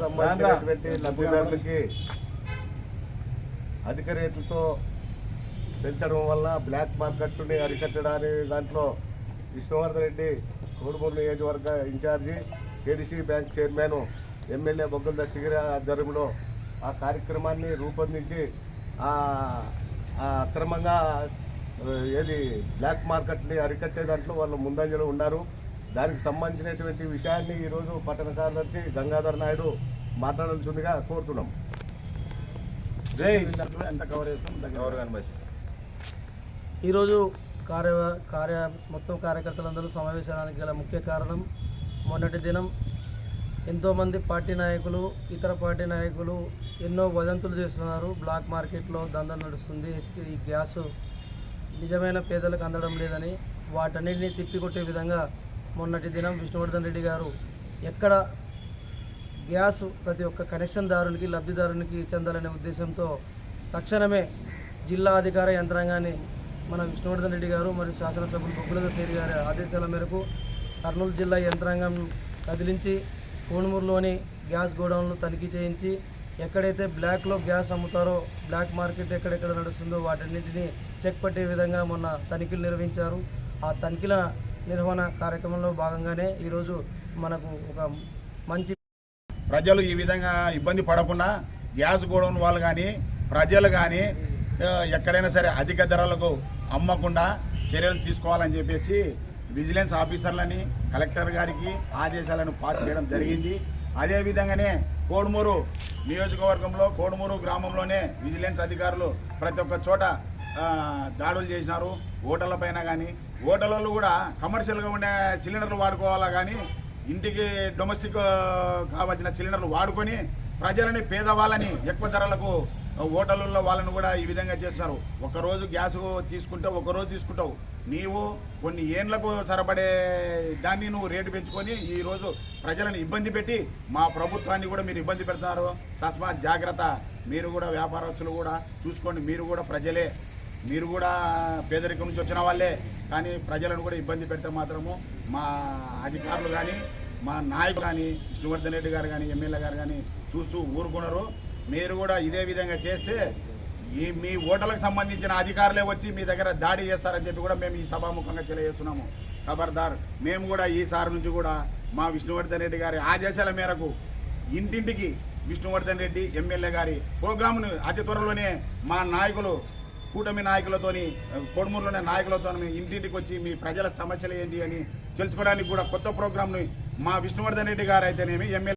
సంబంధించినటువంటి లబ్ధిదారులకి అధిక రేట్లతో పెంచడం వల్ల బ్లాక్ మార్కెట్ని అరికట్టడాని దాంట్లో విష్ణువర్ధన్ రెడ్డి కోడుమూరు నియోజకవర్గ incharge KDC bank chairman MLA Boggala Dastagiri ఆధ్వర్యంలో ఆ కార్యక్రమాన్ని రూపొందించి అక్రమంగా బ్లాక్ మార్కెట్ని అరికట్టే దాంట్లో వాళ్ళు ముందంజలో ఉన్నారు. దానికి సంబంధించినటువంటి విషయాన్ని ఈరోజు పట్టణ కార్యదర్శి గంగాధర్ నాయుడు మాట్లాడాల్సిందిగా కోరుతున్నాం. ఈరోజు మొత్తం కార్యకర్తలందరూ సమావేశానికి గల ముఖ్య కారణం మొన్నటి దినం ఎంతోమంది పార్టీ నాయకులు ఇతర పార్టీ నాయకులు ఎన్నో వదంతులు చేస్తున్నారు. బ్లాక్ మార్కెట్లో దందా నడుస్తుంది, ఈ గ్యాసు నిజమైన పేదలకు అందడం లేదని వాటన్నిటిని తిప్పికొట్టే విధంగా మొన్నటి దినం విష్ణువర్ధన్ రెడ్డి గారు ఎక్కడ గ్యాసు ప్రతి ఒక్క కనెక్షన్దారునికి లబ్ధిదారునికి చెందాలనే ఉద్దేశంతో తక్షణమే జిల్లా అధికార యంత్రాంగాన్ని మన విష్ణువర్ధన్ రెడ్డి గారు మరియు శాసనసభ్యులు బొగ్గల దస్తగిరి గారి ఆదేశాల మేరకు కర్నూలు జిల్లా యంత్రాంగం కదిలించి కోడుమూరులోని గ్యాస్ గోడౌన్లు తనిఖీ చేయించి ఎక్కడైతే బ్లాక్లో గ్యాస్ అమ్ముతారో బ్లాక్ మార్కెట్ ఎక్కడెక్కడ నడుస్తుందో వాటన్నింటినీ చెక్ పట్టే విధంగా మొన్న తనిఖీలు నిర్వహించారు. ఆ తనిఖీల నిర్వహణ కార్యక్రమంలో భాగంగానే ఈరోజు మనకు ఒక మంచి ప్రజలు ఈ విధంగా ఇబ్బంది పడకుండా గ్యాస్ గోడౌన్ వాళ్ళు కానీ ప్రజలు కానీ ఎక్కడైనా సరే అధిక ధరలకు అమ్మకుండా చర్యలు తీసుకోవాలని చెప్పేసి విజిలెన్స్ ఆఫీసర్లని కలెక్టర్ గారికి ఆదేశాలను పాస్ చేయడం జరిగింది. అదేవిధంగానే కోడుమూరు నియోజకవర్గంలో కోడుమూరు గ్రామంలోనే విజిలెన్స్ అధికారులు ప్రతి ఒక్క చోట దాడులు చేసినారు. హోటళ్ళ పైన కానీ హోటళ్ళు కూడా కమర్షియల్గా ఉండే సిలిండర్లు వాడుకోవాలా కానీ ఇంటికి డొమెస్టిక్ కావాల్సిన సిలిండర్లు వాడుకొని ప్రజలని పేదవాళ్ళని ఎక్కువ ధరలకు హోటళ్ళల్లో వాళ్ళని కూడా ఈ విధంగా చేస్తారు. ఒకరోజు గ్యాస్ తీసుకుంటావు, ఒకరోజు తీసుకుంటావు, నీవు కొన్ని ఏండ్లకు సరిపడే దాన్ని నువ్వు రేటు పెంచుకొని ఈరోజు ప్రజలను ఇబ్బంది పెట్టి మా ప్రభుత్వాన్ని కూడా మీరు ఇబ్బంది పెడుతున్నారు. తస్మాత్ జాగ్రత్త. మీరు కూడా వ్యాపారస్తులు కూడా చూసుకోండి. మీరు కూడా ప్రజలే, మీరు కూడా పేదరికం నుంచి వచ్చిన వాళ్ళే. కానీ ప్రజలను కూడా ఇబ్బంది పెడితే మాత్రము మా అధికారులు కానీ మా నాయకులు కానీ విష్ణువర్ధన్ రెడ్డి గారు కానీ ఎమ్మెల్యే గారు కానీ చూస్తూ ఊరుకున్నారు. మీరు కూడా ఇదే విధంగా చేస్తే మీ ఓటర్లకు సంబంధించిన అధికారులే వచ్చి మీ దగ్గర దాడి చేస్తారని చెప్పి కూడా మేము ఈ సభాముఖంగా తెలియజేస్తున్నాము. ఖబర్దార్. మేము కూడా ఈసారి నుంచి కూడా మా విష్ణువర్ధన్ రెడ్డి గారి ఆదేశాల మేరకు ఇంటింటికి విష్ణువర్ధన్ రెడ్డి ఎమ్మెల్యే గారి ప్రోగ్రామును అతి త్వరలోనే మా నాయకులు కూటమి నాయకులతోని కోడుమూరులోనే నాయకులతో ఇంటింటికి వచ్చి మీ ప్రజల సమస్యలు ఏంటి అని తెలుసుకోవడానికి కూడా కొత్త ప్రోగ్రాంను మా విష్ణువర్ధన్ రెడ్డి గారు అయితేనేమి ఎమ్మెల్యే